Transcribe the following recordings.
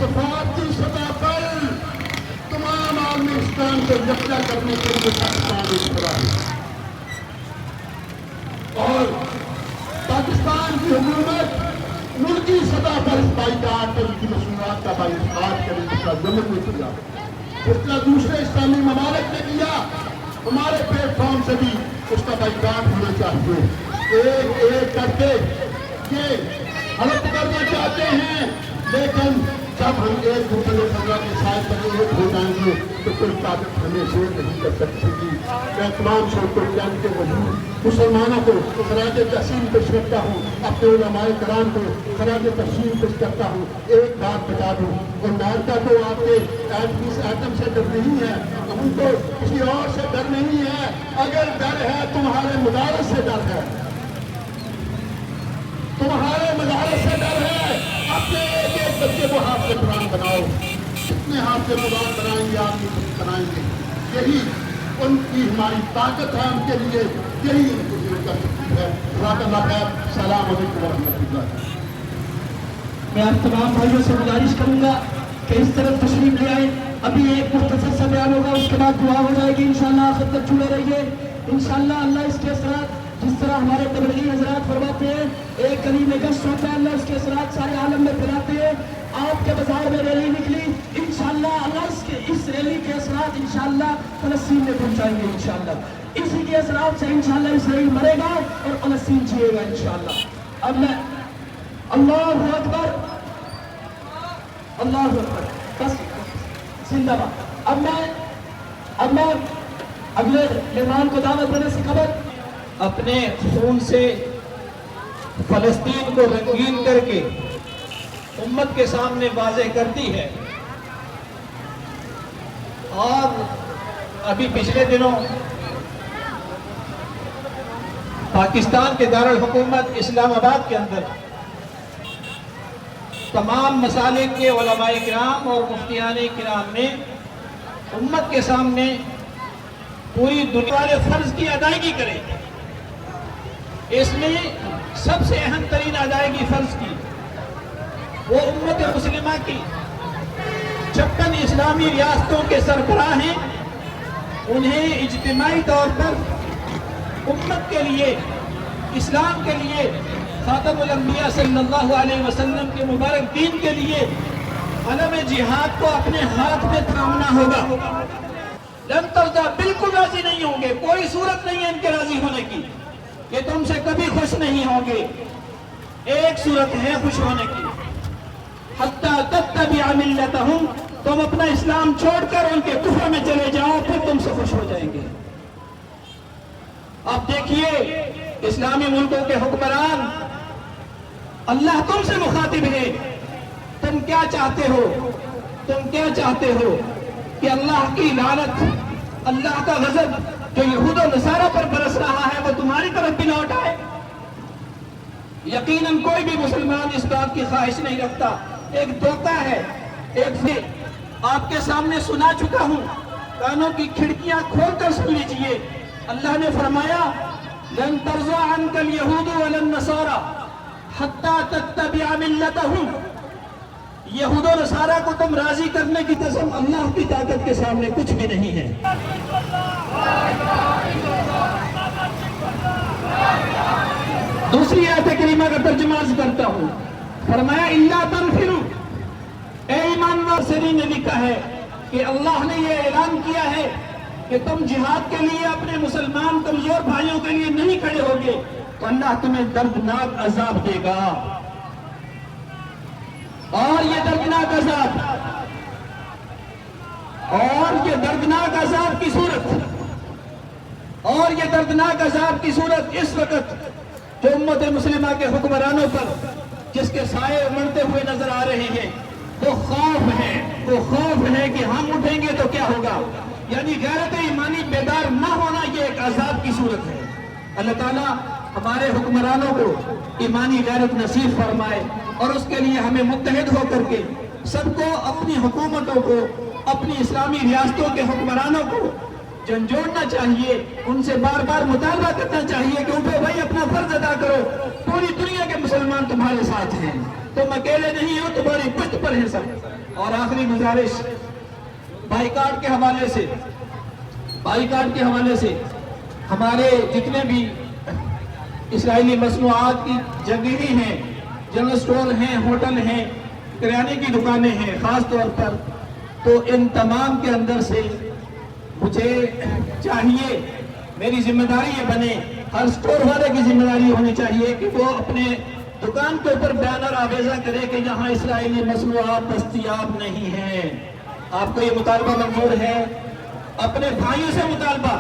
صفات کی سطح پر تمام عالم اسلام کو یکجا کرنے کے لیے پاکستان اٹھ رہا ہے اور پاکستان کی حکومت ملکی سطح پر اس بائیکاٹ اور کی مصنوعات کا بائیکاٹ کرنے کا ضمن نے کیا، اس طرح دوسرے اسلامی ممالک نے کیا، ہمارے پلیٹ فارم سے بھی اس کا بائیکاٹ ہونا چاہیے۔ ایک ایک کر کے یہ ہڑپ کرنا چاہتے ہیں، لیکن جب ہم ایک دوسرے خبروں کے ساتھ ایک ہو جائیں گے تو کوئی طاقت ہمیں زور نہیں کر سکتی گی۔ میں تمام شوقوں کے وجود مسلمانوں کو خراج تحسین پیش کرتا ہوں، اپنے علماء کرام کو خراج تحسین پیش کرتا ہوں۔ ایک بات بتا دوں، امریکہ کو آپ کے ایٹم سے ڈر نہیں ہے، ان کو کسی اور سے ڈر نہیں ہے، اگر ڈر ہے تمہارے مدارس سے ڈر ہے، تمہارے مدارس سے ڈر ہے۔ اپنے ایک ایک بچے کو حافظ قرآن بناؤ، کتنے حافظ قرآن بنائیں گے آپ بنائیں گے، یہی ان کی ہماری طاقت ہے، ان کے لیے یہی ان کو ضرورت کر سکتی ہے۔ اللہ خیر، السلام علیکم ورحمۃ اللہ۔ میں آپ تمام بھائیوں سے گزارش کروں گا کہ اس طرف تشریف لے آئیں، ابھی ایک مختصر سا بیان ہوگا، اس کے بعد دعا ہو جائے گی انشاءاللہ۔ آخر تک جڑے رہیے انشاءاللہ۔ اللہ اس کے اثرات جس طرح ہمارے تبلیغی حضرات فرماتے ہیں، ایک کلیم گشت ہوتا ہے، اللہ اس کے اثرات سارے عالم میں پھیلاتے ہیں۔ آپ کے بازار میں ریلی نکلی، انشاءاللہ اللہ اس ریلی کے اثرات انشاءاللہ فلسطین میں پہنچائیں گے انشاءاللہ۔ اسی کے اثرات سے انشاءاللہ اسرائیل مرے گا اور فلسطین جیے گا انشاءاللہ۔ اب میں اللہ اکبر، اللہ اکبر، بس زندہ باد۔ اب میں اگلے مہمان کو دعوت دینے سے قبل اپنے خون سے فلسطین کو رنگین کر کے امت کے سامنے واضح کرتی ہے، اور ابھی پچھلے دنوں پاکستان کے دارالحکومت اسلام آباد کے اندر تمام مسالک کے علماء کرام اور مفتیان کرام نے امت کے سامنے پوری دنیا والے فرض کی ادائیگی کرے۔ اس میں سب سے اہم ترین ادائیگی فرض کی وہ امت مسلمہ کی 56 اسلامی ریاستوں کے سربراہ ہیں، انہیں اجتماعی طور پر امت کے لیے، اسلام کے لیے، خاتم الانبیاء صلی اللہ علیہ وسلم کے مبارک دین کے لیے علم جہاد کو اپنے ہاتھ میں تھامنا ہوگا۔ لن ترضى، بالکل راضی نہیں ہوں گے، کوئی صورت نہیں ہے ان کے راضی ہونے کی کہ تم سے کبھی خوش نہیں ہوں گے۔ ایک صورت ہے خوش ہونے کی، حتی تتبع ملتہم، تم اپنا اسلام چھوڑ کر ان کے کفر میں چلے جاؤ، پھر تم سے خوش ہو جائیں گے۔ اب دیکھیے اسلامی ملکوں کے حکمران، اللہ تم سے مخاطب ہے، تم کیا چاہتے ہو؟ تم کیا چاہتے ہو کہ اللہ کی لعنت، اللہ کا غضب جو یہود و نصارہ پر برس رہا ہے وہ تمہاری طرف بھی لوٹ آئے؟ یقیناً کوئی بھی مسلمان اس بات کی خواہش نہیں رکھتا۔ ایک دھوکہ ہے، ایک آپ کے سامنے سنا چکا ہوں، کانوں کی کھڑکیاں کھول کر سن لیجئے۔ اللہ نے فرمایا لن ترضى عنك اليهود ولا النصارى حتى تتبع ملتهم، یہود و نصارہ کو تم راضی کرنے کی قسم اللہ کی طاقت کے سامنے کچھ بھی نہیں ہے۔ دوسری آیت کریمہ کا ترجمہ عرض کرتا ہوں، فرمایا الا تنفروا، اے ایمان والوں نے لکھا ہے کہ اللہ نے یہ اعلان کیا ہے کہ تم جہاد کے لیے اپنے مسلمان کمزور بھائیوں کے لیے نہیں کھڑے ہوگے تو اللہ تمہیں دردناک عذاب دے گا۔ اور یہ دردناک عذاب، اور یہ دردناک عذاب کی صورت، اور یہ دردناک عذاب کی صورت اس وقت جو امت مسلمہ کے حکمرانوں پر جس کے سائے اڑتے ہوئے نظر آ رہے ہیں، وہ خوف ہے کہ ہم اٹھیں گے تو کیا ہوگا، یعنی غیرت ایمانی بیدار نہ ہونا، یہ ایک عذاب کی صورت ہے۔ اللہ تعالیٰ ہمارے حکمرانوں کو ایمانی غیرت نصیب فرمائے، اور اس کے لیے ہمیں متحد ہو کر کے سب کو، اپنی حکومتوں کو، اپنی اسلامی ریاستوں کے حکمرانوں کو جھنجھوڑنا چاہیے، ان سے بار بار مطالبہ کرنا چاہیے کہ اٹھو بھائی اپنا فرض ادا کرو، پوری دنیا کے مسلمان تمہارے ساتھ ہیں، تم اکیلے نہیں ہو، تمہاری پشت پر ہیں سب۔ اور آخری گزارش بائیکاٹ کے حوالے سے ہمارے جتنے بھی اسرائیلی مصنوعات کی جگیری ہیں، جنرل سٹور ہیں، ہوٹل ہیں، کریانے کی دکانیں ہیں خاص طور پر، تو ان تمام کے اندر سے مجھے چاہیے، میری ذمہ داری یہ بنے، ہر سٹور والے کی ذمہ داری ہونی چاہیے کہ وہ اپنے دکان کے اوپر بینر آویزہ کرے کہ یہاں اسرائیلی مصنوعات دستیاب نہیں ہیں۔ آپ کو یہ مطالبہ منظور ہے؟ اپنے بھائیوں سے مطالبہ،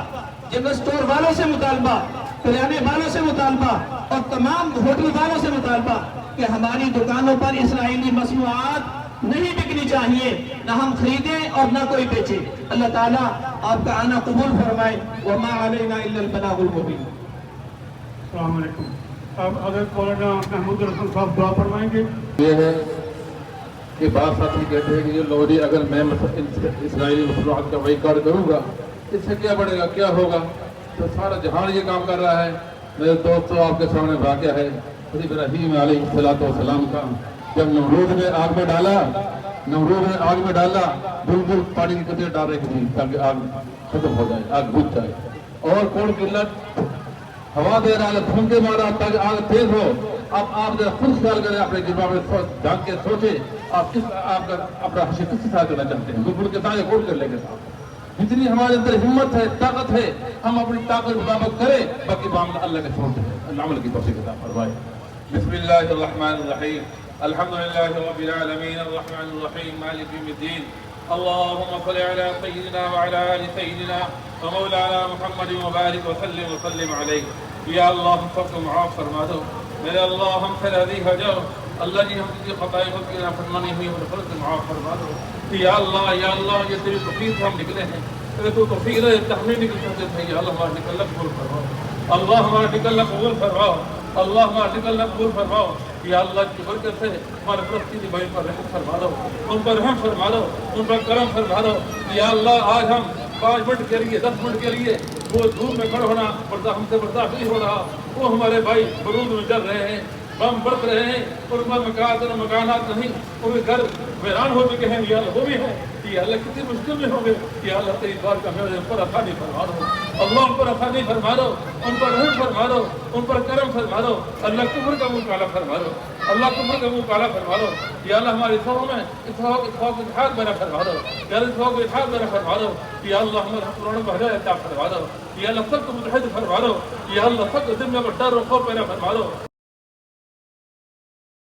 جنرل سٹور والوں سے مطالبہ، کریانے والوں سے مطالبہ اور تمام ہوٹل والوں سے مطالبہ کہ ہماری دکانوں پر اسرائیلی مصنوعات نہیں بکنی چاہیے، نہ ہم خریدیں اور نہ کوئی بیچے۔ اللہ تعالیٰ آپ کا آنا قبول فرمائے۔ وَمَا عَلَيْنَا إِلَّا الْبَلَاغُ الْمُبِينُ۔ السلام علیکم۔ اب اگر مولانا محمود رسول صاحب دعا فرمائیں گے۔ یہ ہے کہ بعض ساتھی کہتے ہیں کہ یہ لوری اگر میں اسرائیلی مصنوعات کا بائیکاٹ کروں گا اس سے کیا بڑھے گا، کیا ہوگا؟ تو سارا جہان یہ کام کر رہا ہے۔ میرے دوستو، آپ کے سامنے واقعہ ہے حضرت ابراہیم علیہ السلام کا، جب نمرود نے آگ میں ڈالا بلبل پانی کی قطرے ڈال رہی تھی تاکہ آگ ختم ہو جائے، آگ بجھ جائے، اور کوڑ قلت ہوا دے رہا ہے، پھونکے مارا تاکہ آگ تیز ہو۔ اب آپ ذرا خود خیال کریں، اپنے دماغ میں جھانک کے سوچیں آپ اپنا حشر کس کے ساتھ کرنا چاہتے ہیں؟ بلبل کے ساتھ یا کوڑ قلت کے ساتھ؟ جتنی ہمارے اندر ہمت ہے، طاقت ہے، ہم اپنی طاقت مطابق کریں، باقی معاملہ اللہ کے چھوڑتے ہیں۔ اللہ عمل کی توفیق عطا فرمائے۔ بسم اللہ الرحمن الرحیم، الحمد للہ رب العالمین، الرحمن الرحیم، مالک یوم الدین، اللہم صل علی سیدنا وعلی آل سیدنا ومولانا محمد وبارک وسلم علیہ۔ یا اللہ ہم سب کو معاف فرما دو، میرے اللہ ہم سے راضی ہو جاؤ، اللہ جی ہم کی خطائیں کی نافرمانی ہوئی اور فرض سے معاف فرما دو۔ یا اللہ یہ تیری توفیق سے ہم نکلے ہیں، تیرے تو توفیق ہے تحمید نکل سکتے تھے۔ یا اللہ ہمارا نکلنا قبول فرماؤ، اللہ ہمارا نکلنا قبول فرماؤ، اللہ ہمارا نکلنا قبول فرماؤ۔ یا اللہ کی برکت سے ہمارے فلسطینی بھائی پر رحم فرما دو، ان پر رحم فرما دو، ان پر کرم فرما دو۔ یا اللہ آج ہم 5 منٹ کے لیے 10 منٹ کے لیے وہ دھوپ میں کھڑا ہونا ہم سے برداشت نہیں ہو رہا، وہ ہمارے بھائی برود میں جل رہے ہیں، بم برت رہے ہیں، ان پر مکانات نہیں، ان کے گھر ویران ہو چکے ہیں۔ یا اللہ وہ بھی ہے، یا اللہ کتنی مشکل میں ہوں گے، یا اللہ تیری بار کا میرے ان پر آسانی فرما دو، اللہ ان پر آسانی فرما دو، ان پر رحم فرما دو، ان پر کرم فرما دو، اللہ کفر کا منہ کالا فرما دو، اللہ کفر کا منہ کالا فرما دو۔ یا اللہ ہماری صحوں میں اتحاد میرا فرما دو، یا اللہ اتحاد میرا فرما دو، یا اللہ ہمارے حکمرانوں کو ہدایت عطا فرما دو، یا اللہ سب کو متحد فرما دو، یا اللہ سب کو ذمہ پر ڈر و خوف میرا فرما دو۔